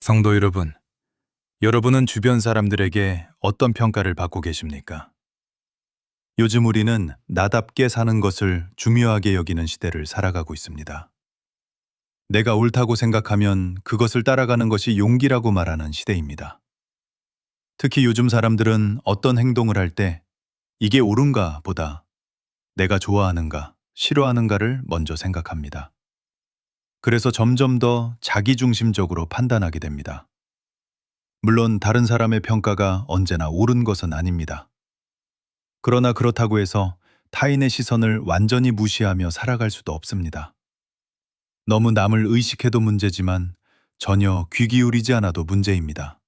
성도 여러분, 여러분은 주변 사람들에게 어떤 평가를 받고 계십니까? 요즘 우리는 나답게 사는 것을 중요하게 여기는 시대를 살아가고 있습니다. 내가 옳다고 생각하면 그것을 따라가는 것이 용기라고 말하는 시대입니다. 특히 요즘 사람들은 어떤 행동을 할 때 이게 옳은가 보다 내가 좋아하는가, 싫어하는가를 먼저 생각합니다. 그래서 점점 더 자기중심적으로 판단하게 됩니다. 물론 다른 사람의 평가가 언제나 옳은 것은 아닙니다. 그러나 그렇다고 해서 타인의 시선을 완전히 무시하며 살아갈 수도 없습니다. 너무 남을 의식해도 문제지만 전혀 귀 기울이지 않아도 문제입니다.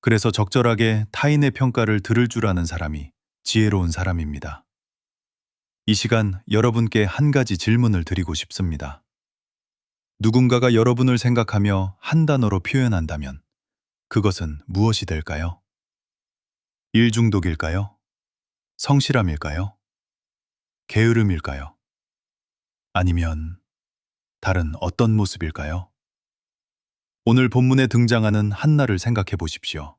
그래서 적절하게 타인의 평가를 들을 줄 아는 사람이 지혜로운 사람입니다. 이 시간 여러분께 한 가지 질문을 드리고 싶습니다. 누군가가 여러분을 생각하며 한 단어로 표현한다면 그것은 무엇이 될까요? 일 중독일까요? 성실함일까요? 게으름일까요? 아니면 다른 어떤 모습일까요? 오늘 본문에 등장하는 한나를 생각해 보십시오.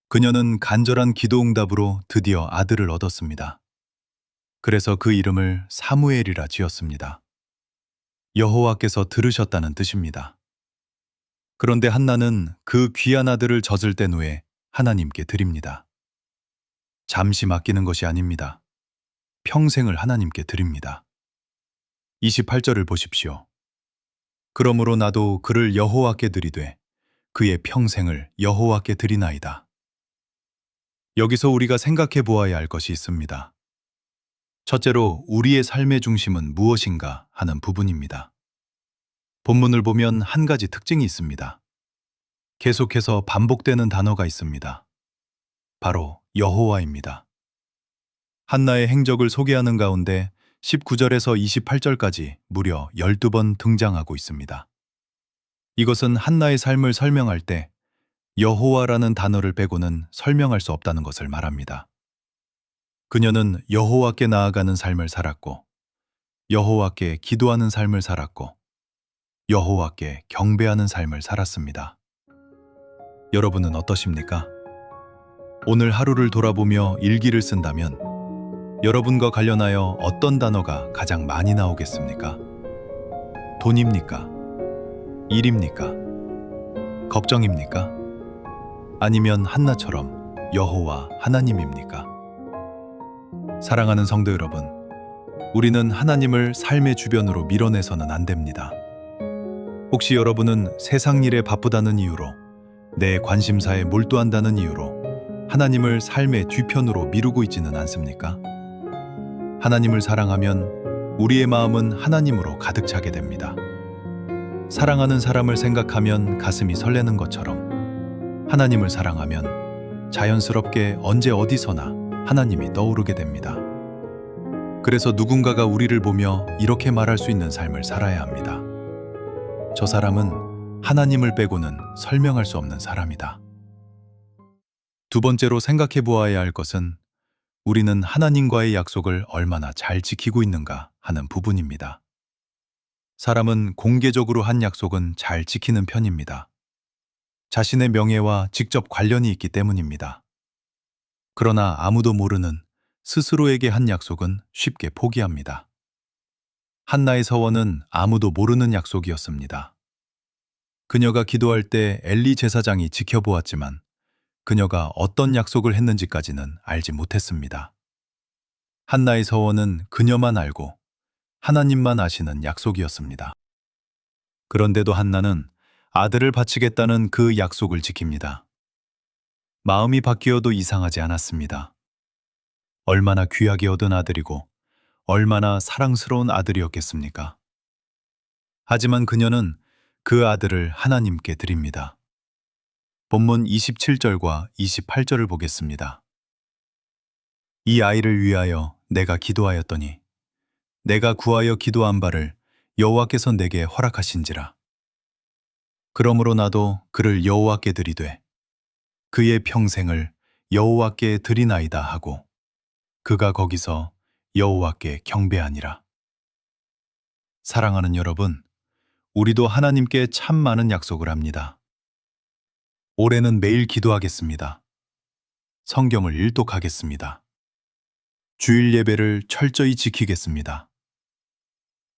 그녀는 간절한 기도 응답으로 드디어 아들을 얻었습니다. 그래서 그 이름을 사무엘이라 지었습니다. 여호와께서 들으셨다는 뜻입니다. 그런데 한나는 그 귀한 아들을 젖을 땐 후에 하나님께 드립니다. 잠시 맡기는 것이 아닙니다. 평생을 하나님께 드립니다. 28절을 보십시오. 그러므로 나도 그를 여호와께 드리되 그의 평생을 여호와께 드리나이다. 여기서 우리가 생각해 보아야 할 것이 있습니다. 첫째로 우리의 삶의 중심은 무엇인가 하는 부분입니다. 본문을 보면 한 가지 특징이 있습니다. 계속해서 반복되는 단어가 있습니다. 바로 여호와입니다. 한나의 행적을 소개하는 가운데 19절에서 28절까지 무려 12번 등장하고 있습니다. 이것은 한나의 삶을 설명할 때 여호와라는 단어를 빼고는 설명할 수 없다는 것을 말합니다. 그녀는 여호와께 나아가는 삶을 살았고, 여호와께 기도하는 삶을 살았고, 여호와께 경배하는 삶을 살았습니다. 여러분은 어떠십니까? 오늘 하루를 돌아보며 일기를 쓴다면 여러분과 관련하여 어떤 단어가 가장 많이 나오겠습니까? 돈입니까? 일입니까? 걱정입니까? 아니면 한나처럼 여호와 하나님입니까? 사랑하는 성도 여러분, 우리는 하나님을 삶의 주변으로 밀어내서는 안 됩니다. 혹시 여러분은 세상 일에 바쁘다는 이유로, 내 관심사에 몰두한다는 이유로 하나님을 삶의 뒤편으로 미루고 있지는 않습니까? 하나님을 사랑하면 우리의 마음은 하나님으로 가득 차게 됩니다. 사랑하는 사람을 생각하면 가슴이 설레는 것처럼 하나님을 사랑하면 자연스럽게 언제 어디서나 하나님이 떠오르게 됩니다. 그래서 누군가가 우리를 보며 이렇게 말할 수 있는 삶을 살아야 합니다. 저 사람은 하나님을 빼고는 설명할 수 없는 사람이다. 두 번째로 생각해 보아야 할 것은 우리는 하나님과의 약속을 얼마나 잘 지키고 있는가 하는 부분입니다. 사람은 공개적으로 한 약속은 잘 지키는 편입니다. 자신의 명예와 직접 관련이 있기 때문입니다. 그러나 아무도 모르는 스스로에게 한 약속은 쉽게 포기합니다. 한나의 서원은 아무도 모르는 약속이었습니다. 그녀가 기도할 때 엘리 제사장이 지켜보았지만 그녀가 어떤 약속을 했는지까지는 알지 못했습니다. 한나의 서원은 그녀만 알고 하나님만 아시는 약속이었습니다. 그런데도 한나는 아들을 바치겠다는 그 약속을 지킵니다. 마음이 바뀌어도 이상하지 않았습니다. 얼마나 귀하게 얻은 아들이고 얼마나 사랑스러운 아들이었겠습니까? 하지만 그녀는 그 아들을 하나님께 드립니다. 본문 27절과 28절을 보겠습니다. 이 아이를 위하여 내가 기도하였더니 내가 구하여 기도한 바를 여호와께서 내게 허락하신지라. 그러므로 나도 그를 여호와께 드리되 그의 평생을 여호와께 드리나이다 하고 그가 거기서 여호와께 경배하니라. 사랑하는 여러분, 우리도 하나님께 참 많은 약속을 합니다. 올해는 매일 기도하겠습니다. 성경을 일독하겠습니다. 주일 예배를 철저히 지키겠습니다.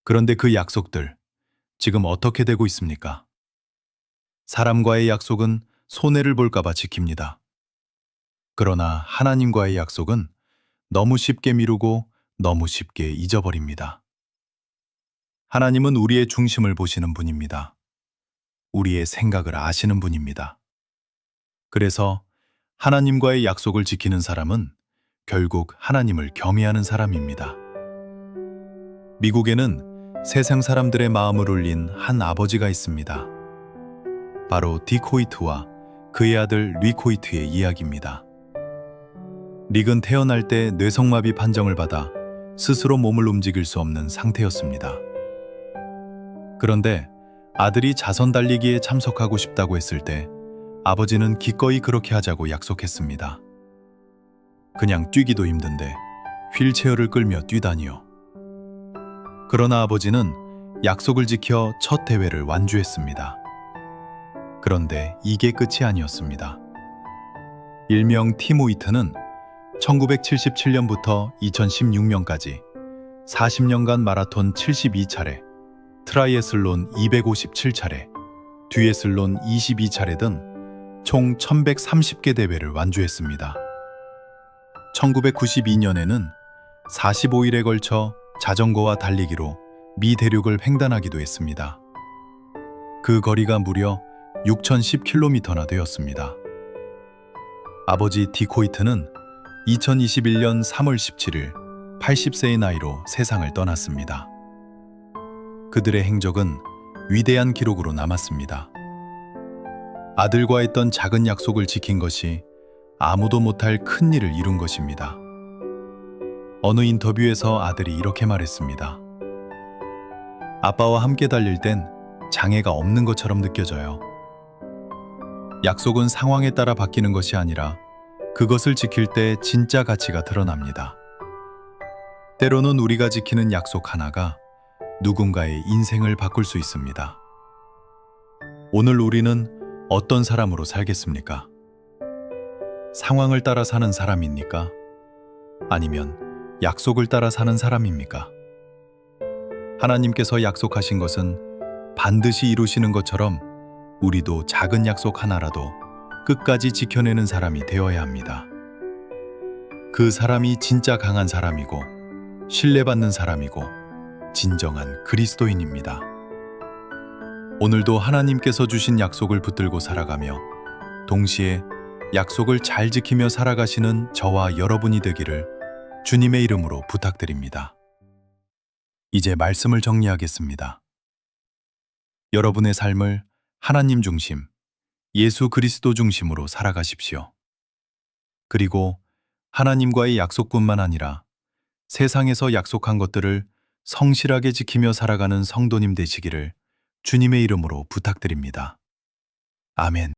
그런데 그 약속들, 지금 어떻게 되고 있습니까? 사람과의 약속은 손해를 볼까봐 지킵니다. 그러나 하나님과의 약속은 너무 쉽게 미루고 너무 쉽게 잊어버립니다. 하나님은 우리의 중심을 보시는 분입니다. 우리의 생각을 아시는 분입니다. 그래서 하나님과의 약속을 지키는 사람은 결국 하나님을 경외하는 사람입니다. 미국에는 세상 사람들의 마음을 울린 한 아버지가 있습니다. 바로 딕 호이트와 그의 아들 리 호이트의 이야기입니다. 릭은 태어날 때 뇌성마비 판정을 받아 스스로 몸을 움직일 수 없는 상태였습니다. 그런데 아들이 자선 달리기에 참석하고 싶다고 했을 때 아버지는 기꺼이 그렇게 하자고 약속했습니다. 그냥 뛰기도 힘든데 휠체어를 끌며 뛰다니요. 그러나 아버지는 약속을 지켜 첫 대회를 완주했습니다. 그런데 이게 끝이 아니었습니다. 일명 팀 호이트는 1977년부터 2016년까지 40년간 마라톤 72차례, 트라이애슬론 257차례, 듀애슬론 22차례 등 총 1130개 대회를 완주했습니다. 1992년에는 45일에 걸쳐 자전거와 달리기로 미 대륙을 횡단하기도 했습니다. 그 거리가 무려 6010km나 되었습니다. 아버지 딕 호이트는 2021년 3월 17일 80세의 나이로 세상을 떠났습니다. 그들의 행적은 위대한 기록으로 남았습니다. 아들과 했던 작은 약속을 지킨 것이 아무도 못할 큰 일을 이룬 것입니다. 어느 인터뷰에서 아들이 이렇게 말했습니다. 아빠와 함께 달릴 땐 장애가 없는 것처럼 느껴져요. 약속은 상황에 따라 바뀌는 것이 아니라 그것을 지킬 때 진짜 가치가 드러납니다. 때로는 우리가 지키는 약속 하나가 누군가의 인생을 바꿀 수 있습니다. 오늘 우리는 어떤 사람으로 살겠습니까? 상황을 따라 사는 사람입니까? 아니면 약속을 따라 사는 사람입니까? 하나님께서 약속하신 것은 반드시 이루시는 것처럼 우리도 작은 약속 하나라도 끝까지 지켜내는 사람이 되어야 합니다. 그 사람이 진짜 강한 사람이고 신뢰받는 사람이고 진정한 그리스도인입니다. 오늘도 하나님께서 주신 약속을 붙들고 살아가며 동시에 약속을 잘 지키며 살아가시는 저와 여러분이 되기를 주님의 이름으로 부탁드립니다. 이제 말씀을 정리하겠습니다. 여러분의 삶을 하나님 중심, 예수 그리스도 중심으로 살아가십시오. 그리고 하나님과의 약속뿐만 아니라 세상에서 약속한 것들을 성실하게 지키며 살아가는 성도님 되시기를 주님의 이름으로 부탁드립니다. 아멘.